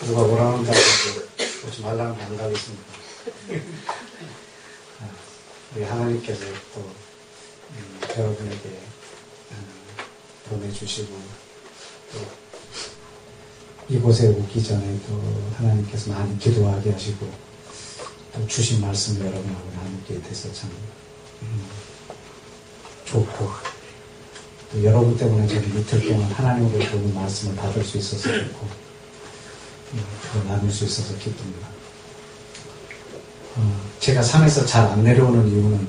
누가 오라는다고 오지 말라는 거 안 가겠습니다. 우리 하나님께서 또 여러분에게 보내주시고 또 이곳에 오기 전에 또 하나님께서 많이 기도하게 하시고 또 주신 말씀을 여러분하고 나누게 돼서 참 좋고 또 여러분 때문에 저는 이틀 동안 하나님으로부터 오는 말씀을 받을 수 있어서 좋고 또 나눌 수 있어서 기쁩니다. 제가 산에서 잘 안 내려오는 이유는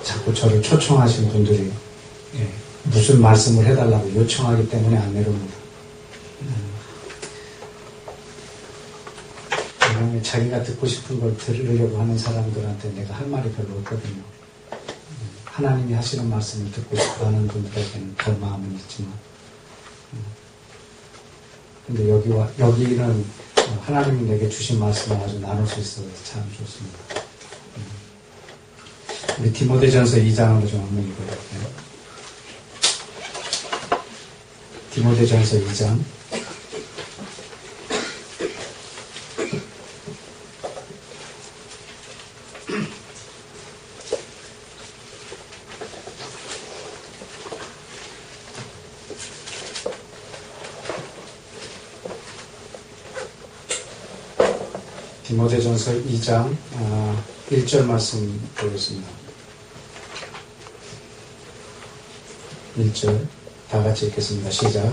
자꾸 저를 초청하신 분들이 무슨 말씀을 해달라고 요청하기 때문에 안 내려옵니다. 왜냐하면 자기가 듣고 싶은 걸 들으려고 하는 사람들한테 내가 할 말이 별로 없거든요. 하나님이 하시는 말씀을 듣고 싶어 하는 분들에게는 별 마음은 있지만 근데 여기는 하나님이 내게 주신 말씀을 아주 나눌 수 있어서 참 좋습니다. 우리 디모데전서 2장으로 좀 한번 읽어볼게요. 디모데전서 2장 디모데전서 2장 1절 말씀 보겠습니다. 1절 다 같이 읽겠습니다. 시작.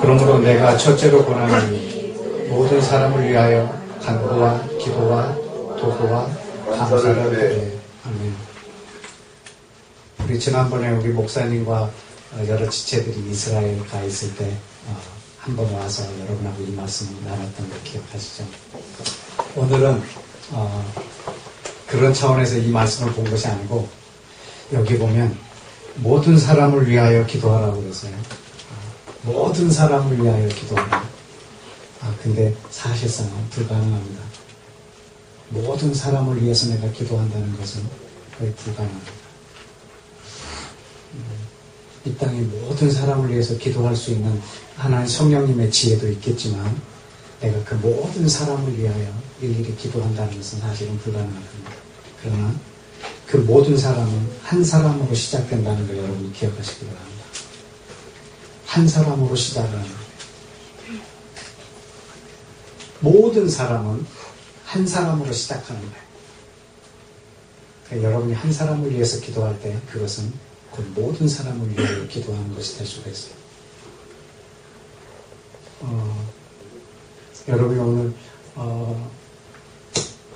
그러므로 내가 첫째로 권하노니 모든 사람을 위하여 간구와 기도와 도구와 감사를 해. 아멘. 우리 지난번에 우리 목사님과 여러 지체들이 이스라엘 가 있을 때 한 번 와서 여러분하고 이 말씀을 나눴던 거 기억하시죠? 오늘은 그런 차원에서 이 말씀을 본 것이 아니고 여기 보면 모든 사람을 위하여 기도하라고 그랬어요. 모든 사람을 위하여 기도하라. 근데 사실상 불가능합니다. 모든 사람을 위해서 내가 기도한다는 것은 거의 불가능합니다. 이 땅의 모든 사람을 위해서 기도할 수 있는 하나님 성령님의 지혜도 있겠지만 내가 그 모든 사람을 위하여 일일이 기도한다는 것은 사실은 불가능합니다. 그러나 그 모든 사람은 한 사람으로 시작된다는 걸 여러분이 기억하시기 바랍니다. 한 사람으로 시작하는 모든 사람은 한 사람으로 시작하는 거예요. 그러니까 여러분이 한 사람을 위해서 기도할 때 그것은 그 모든 사람을 위하여 기도하는 것이 될 수가 있어요. 여러분이 오늘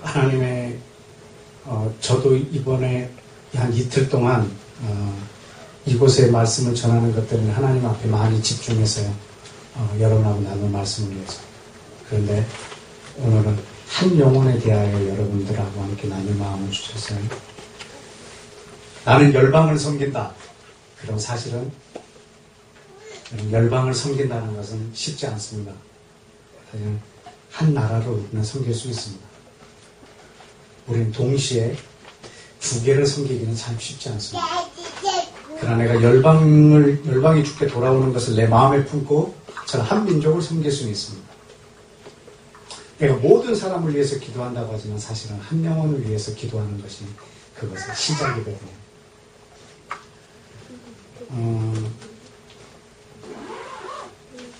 하나님의 저도 이번에 한 이틀 동안 이곳에 말씀을 전하는 것 때문에 하나님 앞에 많이 집중해서요. 여러분하고 나눌 말씀을 위해서. 그런데 오늘은 한 영혼에 대하여 여러분들하고 함께 나눌 마음을 주셨어요. 나는 열방을 섬긴다. 그럼 사실은 열방을 섬긴다는 것은 쉽지 않습니다. 사실은 한 나라를 우리는 섬길 수 있습니다. 우리는 동시에 두 개를 섬기기는 참 쉽지 않습니다. 그러나 내가 열방이 주께 돌아오는 것을 내 마음에 품고 저는 한 민족을 섬길 수는 있습니다. 내가 모든 사람을 위해서 기도한다고 하지만 사실은 한 영혼을 위해서 기도하는 것이 그것의 시작이거든요.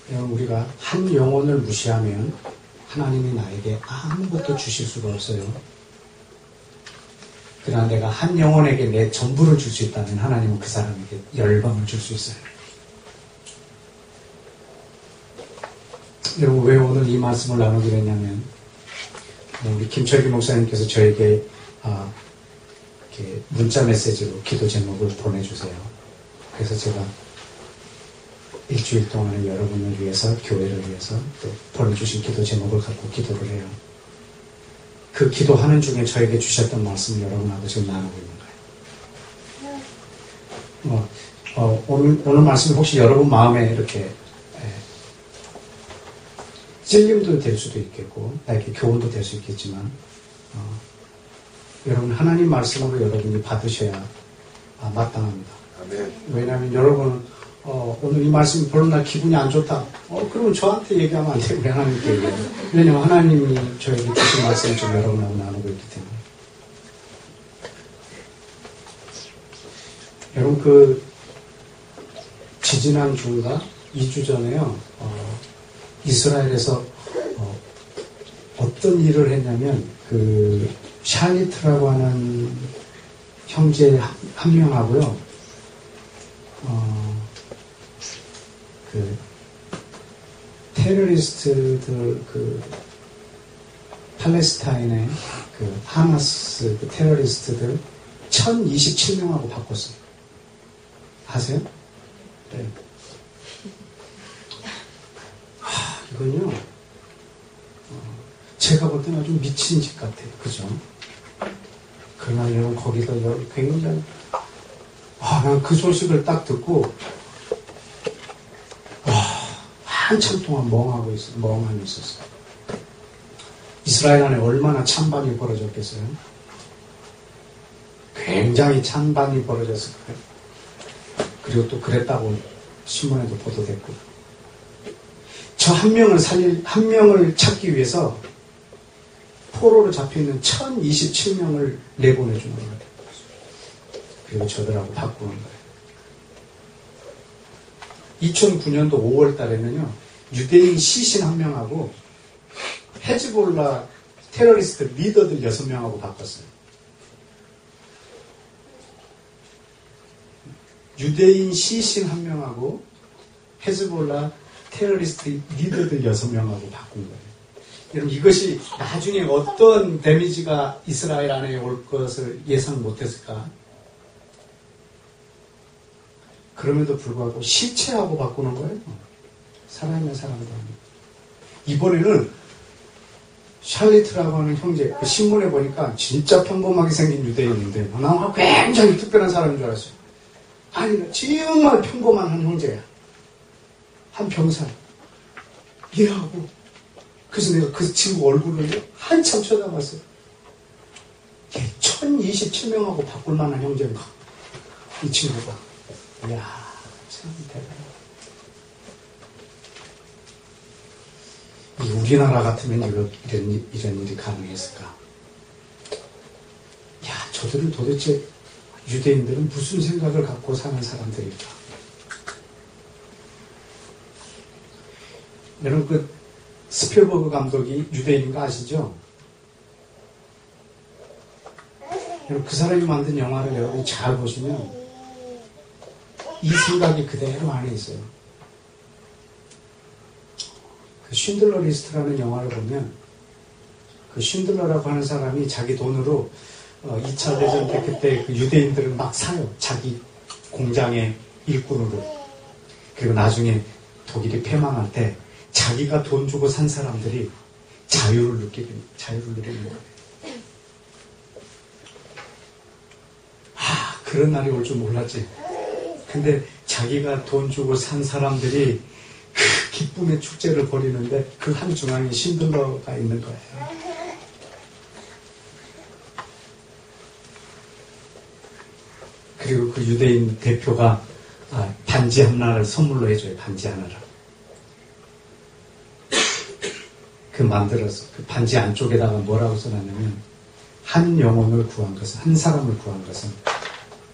우리가 한 영혼을 무시하면 하나님이 나에게 아무것도 주실 수가 없어요. 그러나 내가 한 영혼에게 내 전부를 줄 수 있다면 하나님은 그 사람에게 열방을 줄 수 있어요. 여러분 왜 오늘 이 말씀을 나누기로 했냐면 우리 김철기 목사님께서 저에게 이렇게 문자 메시지로 기도 제목을 보내주세요. 그래서 제가 일주일 동안에 여러분을 위해서 교회를 위해서 또 보내주신 기도 제목을 갖고 기도를 해요. 그 기도하는 중에 저에게 주셨던 말씀을 여러분하고 지금 나누고 있는 거예요. 오늘 말씀이 혹시 여러분 마음에 이렇게 찔림도 될 수도 있겠고 나에게 교훈도 될 수 있겠지만 여러분 하나님 말씀으로 여러분이 받으셔야 마땅합니다. 아멘. 왜냐하면 여러분은 오늘 이 말씀이 별로 날 기분이 안 좋다. 그러면 저한테 얘기하면 안 되고 하나님께 얘기해요. 왜냐면 하나님이 저에게 주신 말씀을 좀 여러분하고 나누고 있기 때문에. 여러분 지지난 주인가 2주 전에요. 이스라엘에서 어떤 일을 했냐면 샬리트라고 하는 형제 한 명하고요. 테러리스트들 팔레스타인의 하마스 테러리스트들 1027명하고 바꿨어요. 아세요? 네. 이건요, 제가 볼 때는 아주 미친 짓 같아요. 그죠? 그러나 여러분, 거기다 굉장히, 난 그 소식을 딱 듣고, 한참 동안 멍하니 있었어요. 이스라엘 안에 얼마나 찬반이 벌어졌겠어요? 굉장히 찬반이 벌어졌을 거예요. 그리고 또 그랬다고 신문에도 보도됐고. 저 한 명을 찾기 위해서 포로로 잡혀있는 1027명을 내보내주는 거예요. 그리고 저들하고 바꾸는 거예요. 2009년도 5월 달에는요, 유대인 시신 한 명하고 헤즈볼라 테러리스트 리더들 6명하고 바꿨어요. 유대인 시신 한 명하고 헤즈볼라 테러리스트 리더들 6명하고 바꾼 거예요. 여러분, 이것이 나중에 어떤 데미지가 이스라엘 안에 올 것을 예상 못했을까? 그럼에도 불구하고 시체하고 바꾸는 거예요. 살아있는 사람도 아니고. 이번에는 샬리트라고 하는 형제, 신문에 보니까 진짜 평범하게 생긴 유대인인데, 난 굉장히 특별한 사람인 줄 알았어요. 아니, 정말 평범한 한 형제야. 한 병사. 얘하고. 그래서 내가 그 친구 얼굴을 한참 쳐다봤어요. 1027명하고 바꿀 만한 형제인가? 이 친구가. 이야, 참 대단해. 우리나라 같으면 이런 일이 가능했을까? 야, 저들은 도대체 유대인들은 무슨 생각을 갖고 사는 사람들일까? 여러분, 스필버그 감독이 유대인인 거 아시죠? 여러분, 그 사람이 만든 영화를 여러분이 잘 보시면 이 생각이 그대로 안에 있어요. 쉰들러 리스트라는 영화를 보면 쉰들러라고 하는 사람이 자기 돈으로 2차 대전 때 그때 유대인들을 막 사요. 자기 공장의 일꾼으로. 그리고 나중에 독일이 패망할 때 자기가 돈 주고 산 사람들이 자유를 누리는 거예요. 그런 날이 올 줄 몰랐지. 근데 자기가 돈 주고 산 사람들이 그 기쁨의 축제를 벌이는데 그 한 중앙에 쉰들러가 있는 거예요. 그리고 그 유대인 대표가 반지 하나를 선물로 해줘요. 반지 하나를. 만들어서 그 반지 안쪽에다가 뭐라고 써놨냐면 한 영혼을 구한 것은, 한 사람을 구한 것은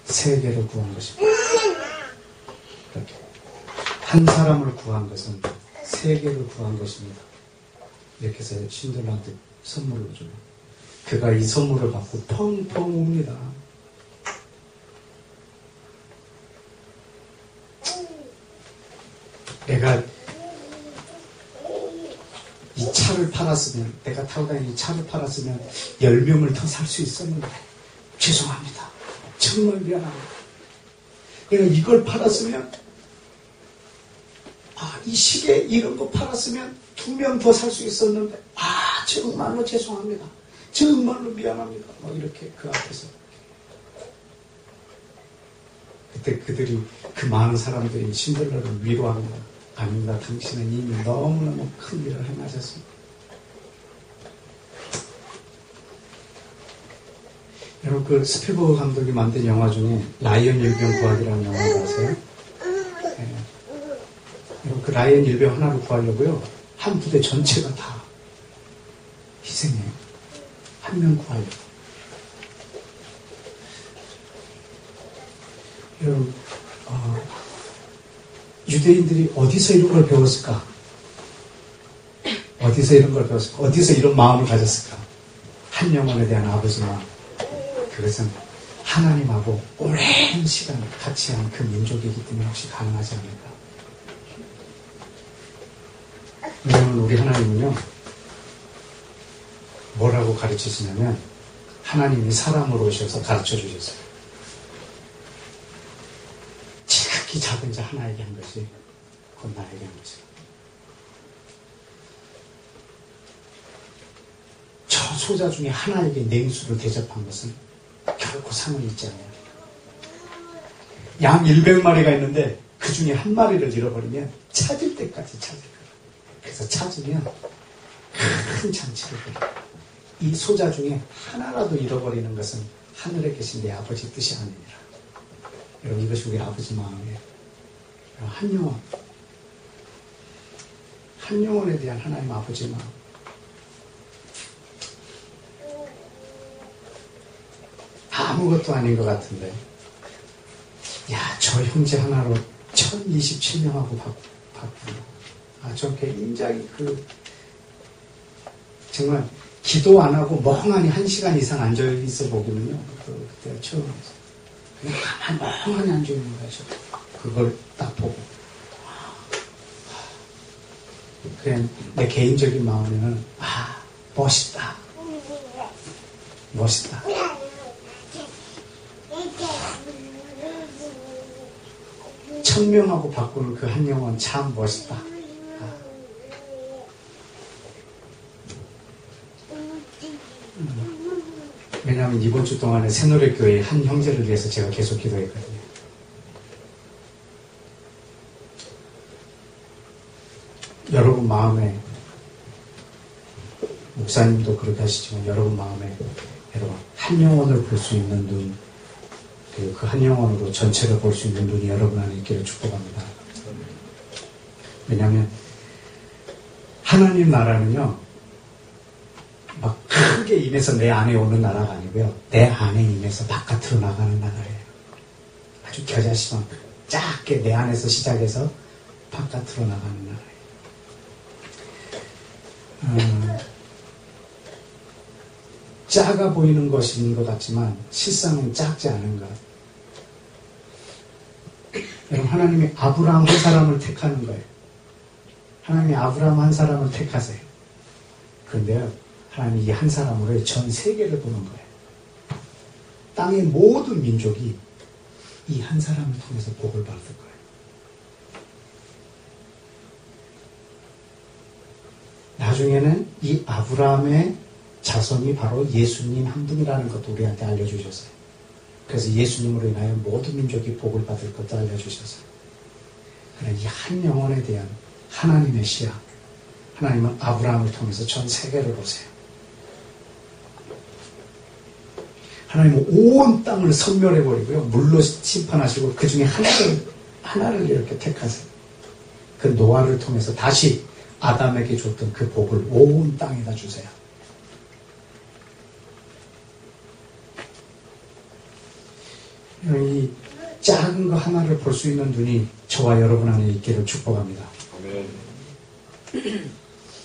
세계를 구한 것입니다. 이렇게 한 사람을 구한 것은 세계를 구한 것입니다. 이렇게 해서 신들한테 선물을 줘요. 그가 이 선물을 받고 펑펑 웁니다. 내가 이 차를 팔았으면, 내가 타고 다니는 이 차를 팔았으면 10명을 더 살 수 있었는데 죄송합니다. 정말 미안합니다. 내가 이걸 팔았으면, 이 시계 이런 거 팔았으면 2명 더 살 수 있었는데 정말로 죄송합니다. 정말로 미안합니다. 이렇게 그 앞에서. 그때 그들이, 그 많은 사람들이 신들러를 위로하는 거예요. 아닙니다. 당신은 이미 너무너무 큰 일을 행하셨습니다. 여러분, 그 스필버그 감독이 만든 영화 중에 라이언 일병 구하기라는 영화를 아세요? 네. 그 라이언 일병 하나를 구하려고요. 한 부대 전체가 다 희생해요. 한 명 구하려고. 여러분, 유대인들이 어디서 이런 걸 배웠을까? 어디서 이런 걸 배웠을까? 어디서 이런 마음을 가졌을까? 한 영혼에 대한 아버지 마음. 그것은 하나님하고 오랜 시간 같이 한 그 민족이기 때문에 혹시 가능하지 않을까? 왜냐하면 우리 하나님은요, 뭐라고 가르치시냐면, 하나님이 사람으로 오셔서 가르쳐 주셨어요. 지극히 작은 자 하나에게 한 것이 곧 나에게 한 것이다. 저 소자 중에 하나에게 냉수를 대접한 것은 결코 상을 잊지 않아요. 양 100마리가 있는데 그 중에 한 마리를 잃어버리면 찾을 때까지 찾을 거예요. 그래서 찾으면 큰 잔치를 벌여요. 이 소자 중에 하나라도 잃어버리는 것은 하늘에 계신 내 아버지 뜻이 아니니라. 여러분, 이것이 우리 아버지 마음이에요. 한 영혼, 한 영혼에 대한 하나님 아버지 마음. 아무것도 아닌 것 같은데, 야, 저 형제 하나로 1027명하고 바꾼다. 저 굉장히 정말 기도 안 하고 멍하니 1시간 이상 앉아있어 보기는요, 그때 처음이었어요. 그냥 가만히 멍하니 앉아있는 거예요. 그걸 딱 보고. 그냥 내 개인적인 마음에는, 멋있다. 멋있다. 천명하고 바꾸는 그 한 영혼 참 멋있다. 왜냐하면 이번 주 동안에 새노래교회 한 형제를 위해서 제가 계속 기도했거든요. 여러분 마음에, 목사님도 그렇게 하시지만 여러분 마음에, 여러분 한 영혼을 볼 수 있는 눈, 그 한 영혼으로 전체를 볼 수 있는 눈이 여러분 안에 있기를 축복합니다. 왜냐하면 하나님 나라는요, 막 크게 임해서 내 안에 오는 나라가 아니고요, 내 안에 임해서 바깥으로 나가는 나라예요. 아주 겨자씨만 작게 내 안에서 시작해서 바깥으로 나가는 나라예요. 작아 보이는 것인 것 같지만 실상은 작지 않은 것. 여러분, 하나님이 아브라함 한 사람을 택하는 거예요. 하나님이 아브라함 한 사람을 택하세요. 그런데요, 하나님이 이 한 사람으로 전 세계를 보는 거예요. 땅의 모든 민족이 이 한 사람을 통해서 복을 받을 거예요. 나중에는 이 아브라함의 자손이 바로 예수님 한 분이라는 것도 우리한테 알려주셨어요. 그래서 예수님으로 인하여 모든 민족이 복을 받을 것도 알려주셨어요. 그러나 이 한 영혼에 대한 하나님의 시야, 하나님은 아브라함을 통해서 전 세계를 보세요. 하나님은 온 땅을 섬멸해버리고요, 물로 심판하시고 그 중에 하나를 이렇게 택하세요. 그 노아를 통해서 다시 아담에게 줬던 그 복을 온 땅에다 주세요. 이 작은 거 하나를 볼 수 있는 눈이 저와 여러분 안에 있기를 축복합니다.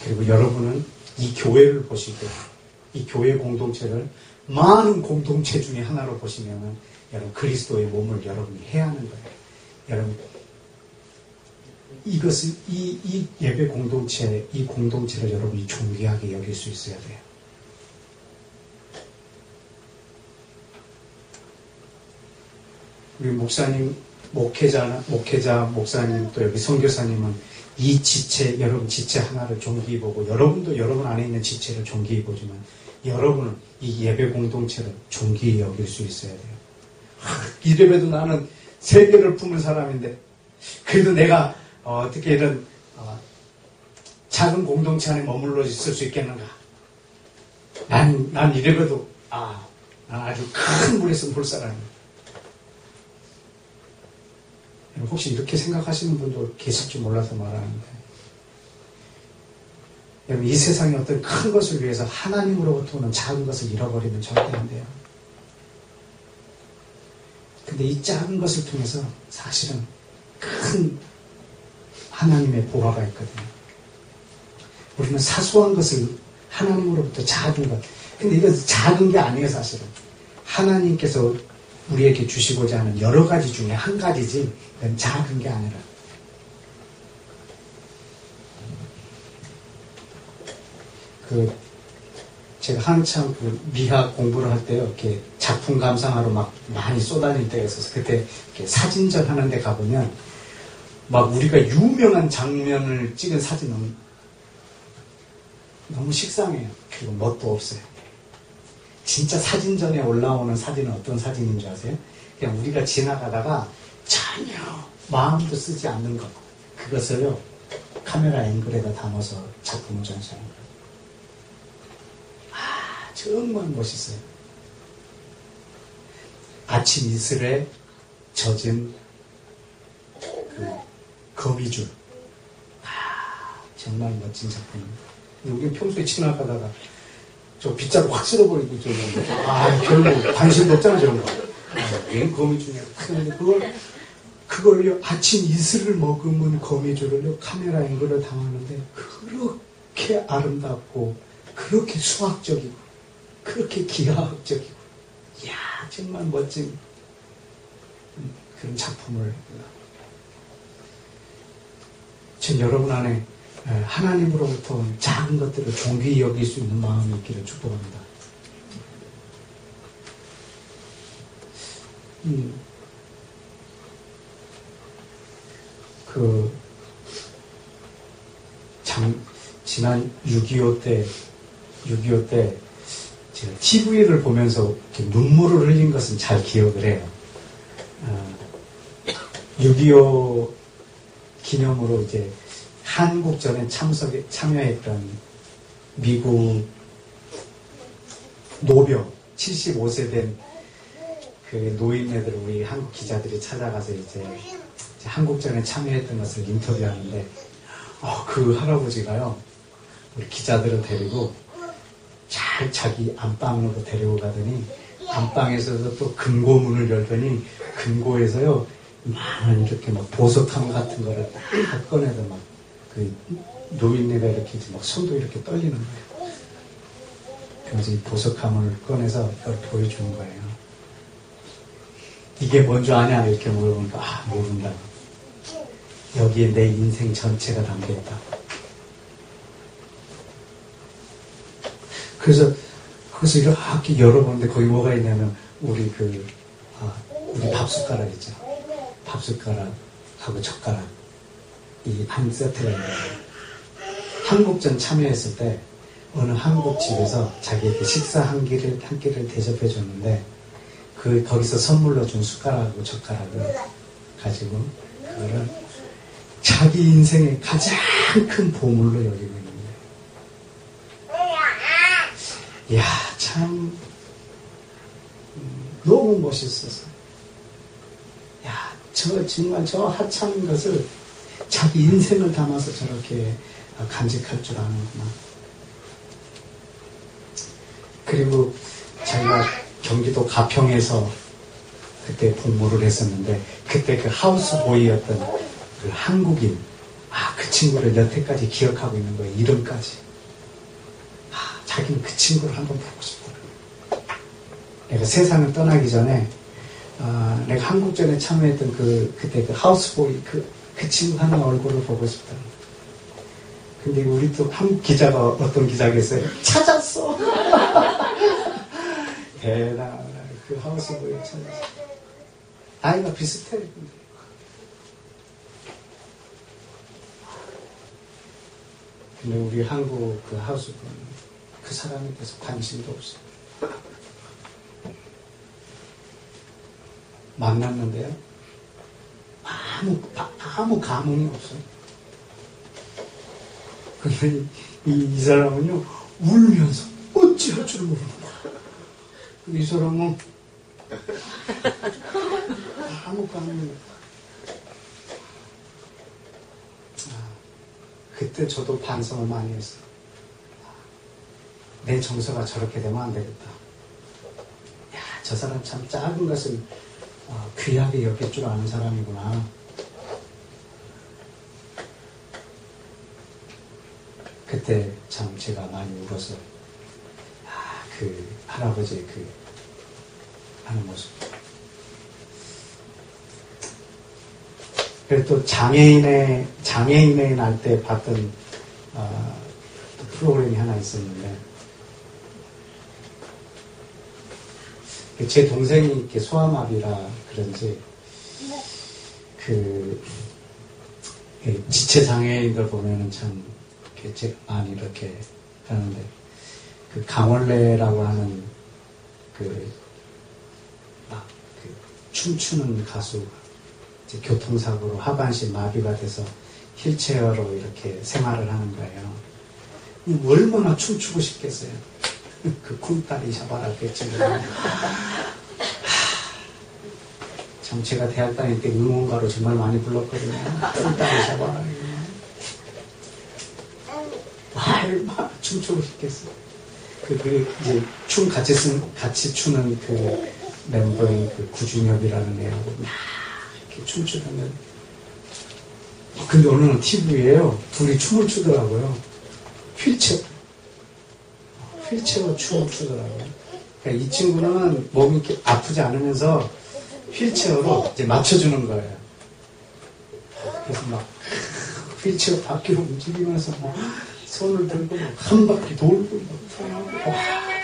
그리고 여러분은 이 교회를 보시고 이 교회 공동체를 많은 공동체 중에 하나로 보시면 여러분 그리스도의 몸을 여러분이 해야 하는 거예요. 여러분 이것을 이 예배 공동체, 이 공동체를 여러분이 존귀하게 여길 수 있어야 돼요. 우리 목사님, 목사님, 또 여기 선교사님은 이 지체, 여러분 지체 하나를 존귀히 보고, 여러분도 여러분 안에 있는 지체를 존귀히 보지만, 여러분은 이 예배 공동체를 존귀히 여길 수 있어야 돼요. 이래봬도 나는 세계를 품은 사람인데, 그래도 내가 어떻게 이런 작은 공동체 안에 머물러 있을 수 있겠는가? 난 이래봬도 난 아주 큰 물에서 볼 사람이야. 혹시 이렇게 생각하시는 분도 계실지 몰라서 말하는데, 여러분, 이 세상의 어떤 큰 것을 위해서 하나님으로부터 오는 작은 것을 잃어버리면 절대 안 돼요. 근데 이 작은 것을 통해서 사실은 큰 하나님의 보화가 있거든요. 우리는 사소한 것을 하나님으로부터 작은 것. 근데 이건 작은 게 아니에요, 사실은. 하나님께서 우리에게 주시고자 하는 여러 가지 중에 한 가지지, 그건 작은 게 아니라. 제가 한참 미학 공부를 할 때요, 이렇게 작품 감상하러 막 많이 쏟아질 때가 있어서, 그때 이렇게 사진전 하는 데 가보면, 막 우리가 유명한 장면을 찍은 사진은 너무 식상해요. 그리고 멋도 없어요. 진짜 사진전에 올라오는 사진은 어떤 사진인 줄 아세요? 그냥 우리가 지나가다가 전혀 마음도 쓰지 않는 것. 그것을요, 카메라 앵글에다 담아서 작품을 전시하는 거예요. 아, 정말 멋있어요. 아침 이슬에 젖은 거미줄. 아, 정말 멋진 작품입니다. 여기 평소에 지나가다가 저 빗자루 확 쓸어버리고 저러는데, 아, 별로 관심도 없잖아, 저런 거. 웬 거미줄이야. 그걸요, 아침 이슬을 머금은 거미줄을요, 카메라 앵글을 담았는데, 그렇게 아름답고, 그렇게 수학적이고, 그렇게 기하학적이고, 이야, 정말 멋진 그런 작품을. 전 여러분 안에 하나님으로부터 온 작은 것들을 존귀히 여길 수 있는 마음이 있기를 축복합니다. 지난 6.25 때 제가 TV를 보면서 이렇게 눈물을 흘린 것은 잘 기억을 해요. 6.25 기념으로 이제 한국전에 참여했던 미국 노병 75세 된 그 노인네들 우리 한국 기자들이 찾아가서 이제 한국전에 참여했던 것을 인터뷰하는데, 그 할아버지가요, 우리 기자들을 데리고 잘 자기 안방으로 데리고 가더니, 안방에서도 또 금고문을 열더니, 금고에서요, 많은 이렇게 막 보석함 같은 거를 딱 꺼내서 막, 노인네가 이렇게 막 손도 이렇게 떨리는 거예요. 그래서 이 보석함을 꺼내서 이걸 보여주는 거예요. 이게 뭔지 아냐? 이렇게 물어보니까, 모른다. 여기에 내 인생 전체가 담겨있다. 그래서 거기서 이렇게 열어보는데 거기 뭐가 있냐면, 우리 밥숟가락 있죠. 밥숟가락하고 젓가락. 이 한 세트가 있는 거예요. 한국전 참여했을 때, 어느 한국 집에서 자기에게 식사 한 끼를 대접해 줬는데, 거기서 선물로 준 숟가락하고 젓가락을 가지고, 그거를 자기 인생의 가장 큰 보물로 여기고 있는 거예요. 이야, 참, 너무 멋있어서. 야, 정말 저 하찮은 것을 자기 인생을 담아서 저렇게 간직할 줄 아는구나. 그리고 자기가 경기도 가평에서 그때 복무를 했었는데, 그때 그 하우스보이였던 그 한국인, 그 친구를 여태까지 기억하고 있는 거예요. 이름까지. 자기는 그 친구를 한번 보고 싶다. 내가 세상을 떠나기 전에, 내가 한국전에 참여했던 그때 그 하우스보이, 그 친구 하나 얼굴을 보고 싶다. 근데 우리 또 한국 기자가, 어떤 기자가 있어요. 찾았어! 대단하다. 그 하우스보이 찾았어. 나이가 비슷해. 근데 우리 한국 그 하우스보이는 그 사람에 대해서 관심도 없어. 만났는데요, 아무 감흥이 없어요. 근데 이 사람은요, 울면서 어찌할 줄 모르는 거야. 이 사람은 아무 감흥이 없어요. 그때 저도 반성을 많이 했어요. 내 정서가 저렇게 되면 안 되겠다. 야, 저 사람 참 작은 것을 귀하게 여길 줄 아는 사람이구나. 그때 참 제가 많이 울어서 그 할아버지의 그 하는 모습. 그리고 또 장애인의 날 때 봤던 프로그램이 하나 있었는데, 제 동생이 이렇게 소아마비라 그런지 그 지체 장애인들 보면은 참 이렇게 많이 이렇게 하는데, 그 강원래라고 하는 그 춤추는 가수 이제 교통사고로 하반신 마비가 돼서 휠체어로 이렇게 생활을 하는 거예요. 얼마나 춤추고 싶겠어요. 그 쿵따리 샤바라 그 친구가. 참 제가 대학 다닐 때 응원가로 정말 많이 불렀거든요. 쿵따리 샤바라. 얼마나 춤추고 싶겠어요. 그 이제 춤 같이 추는 그 멤버인 그 구준엽이라는 애하고 막 이렇게 춤추던데. 근데 어느 날 TV에요. 둘이 춤을 추더라고요. 휠체어 춤을 추더라고요. 그러니까 이 친구는 몸이 이렇게 아프지 않으면서 휠체어로 이제 맞춰주는 거예요. 그래서 막 휠체어 바퀴로 움직이면서 막 손을 들고 한 바퀴 돌고 막, 와,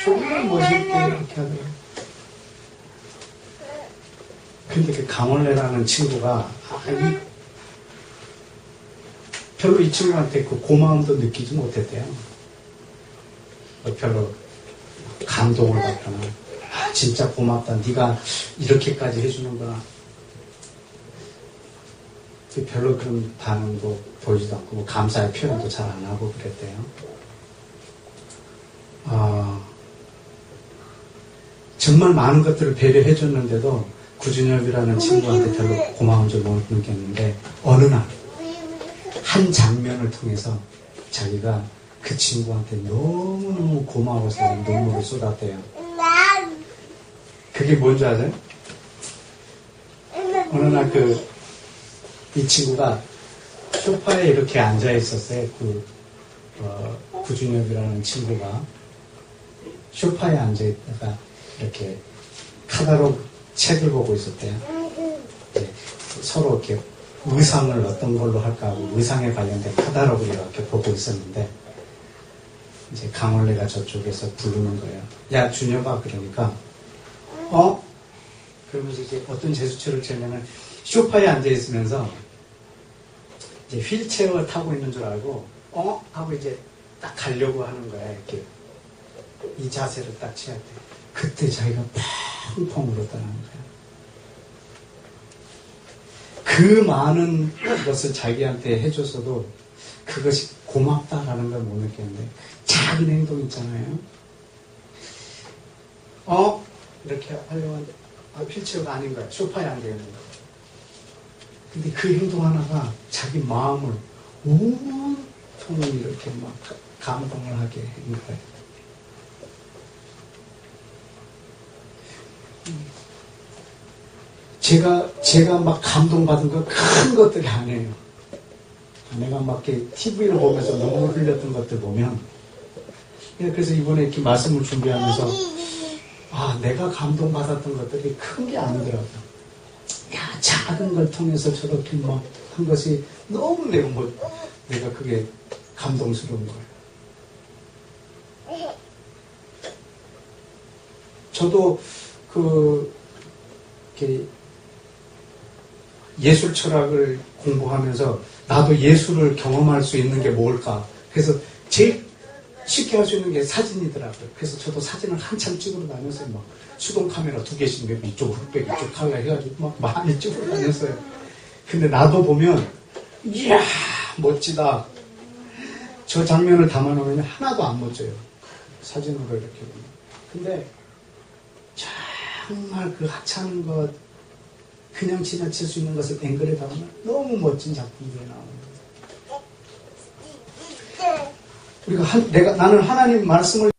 정말 멋있게 이렇게 하더라고요. 근데 그 강원래라는 친구가 별로 이 친구한테 그 고마움도 느끼지 못했대요. 별로 감동을 받거나 진짜 고맙다. 네가 이렇게까지 해주는구나. 별로 그런 반응도 보이지도 않고 뭐 감사의 표현도 잘 안 하고 그랬대요. 정말 많은 것들을 배려해 줬는데도 구준엽이라는 친구한테 별로 고마운 줄 못 느꼈는데, 어느 날 한 장면을 통해서 자기가 그 친구한테 너무너무 고마워서 눈물을 쏟았대요. 그게 뭔지 아세요? 어느 날 이 친구가 소파에 이렇게 앉아 있었어요. 구준엽이라는 친구가 소파에 앉아 있다가 이렇게 카다로그 책을 보고 있었대요. 서로 이렇게 의상을 어떤 걸로 할까 하고 의상에 관련된 카다로그를 이렇게 보고 있었는데, 이제 강원래가 저쪽에서 부르는 거예요. 야, 준엽아. 그러니까 그러면서 이제 어떤 제스처를 취하냐면 소파에 앉아 있으면서 이제 휠체어 타고 있는 줄 알고 하고 이제 딱 가려고 하는 거야. 이렇게 이 자세를 딱 취할 때 그때 자기가 펑펑 울었다는 거야. 그 많은 것을 자기한테 해줬어도 그것이 고맙다라는 걸 못 느꼈는데, 작은 행동 있잖아요. 이렇게 하려고 하는데 휠체어가 아닌 거야. 소파에 앉아 있는 거야. 근데 그 행동 하나가 자기 마음을 온통을 이렇게 막 감동을 하게 한 거예요. 제가 막 감동받은 거 큰 것들이 아니에요. 내가 막 이렇게 TV를 보면서 눈물 흘렸던 것들 보면, 그래서 이번에 이렇게 말씀을 준비하면서 내가 감동받았던 것들이 큰 게 아니더라고요. 야, 작은 걸 통해서 저렇게 막 한 것이 너무 내가 그게 감동스러운 거예요. 저도 이렇게 예술 철학을 공부하면서 나도 예술을 경험할 수 있는 게 뭘까? 그래서 제일 쉽게 할 수 있는 게 사진이더라고요. 그래서 저도 사진을 한참 찍으러 다녔어요. 막 수동 카메라 2개씩 몇 이쪽 흑백 이쪽 칼라 해가지고 막 많이 찍으러 다녔어요. 근데 나도 보면 이야 멋지다. 저 장면을 담아놓으면 하나도 안 멋져요. 사진으로 이렇게 보면. 근데 정말 그 하찮은 것, 그냥 지나칠 수 있는 것을 앵글에 담으면 너무 멋진 작품들이 나오는 거예요. 우리가 나는 하나님 말씀을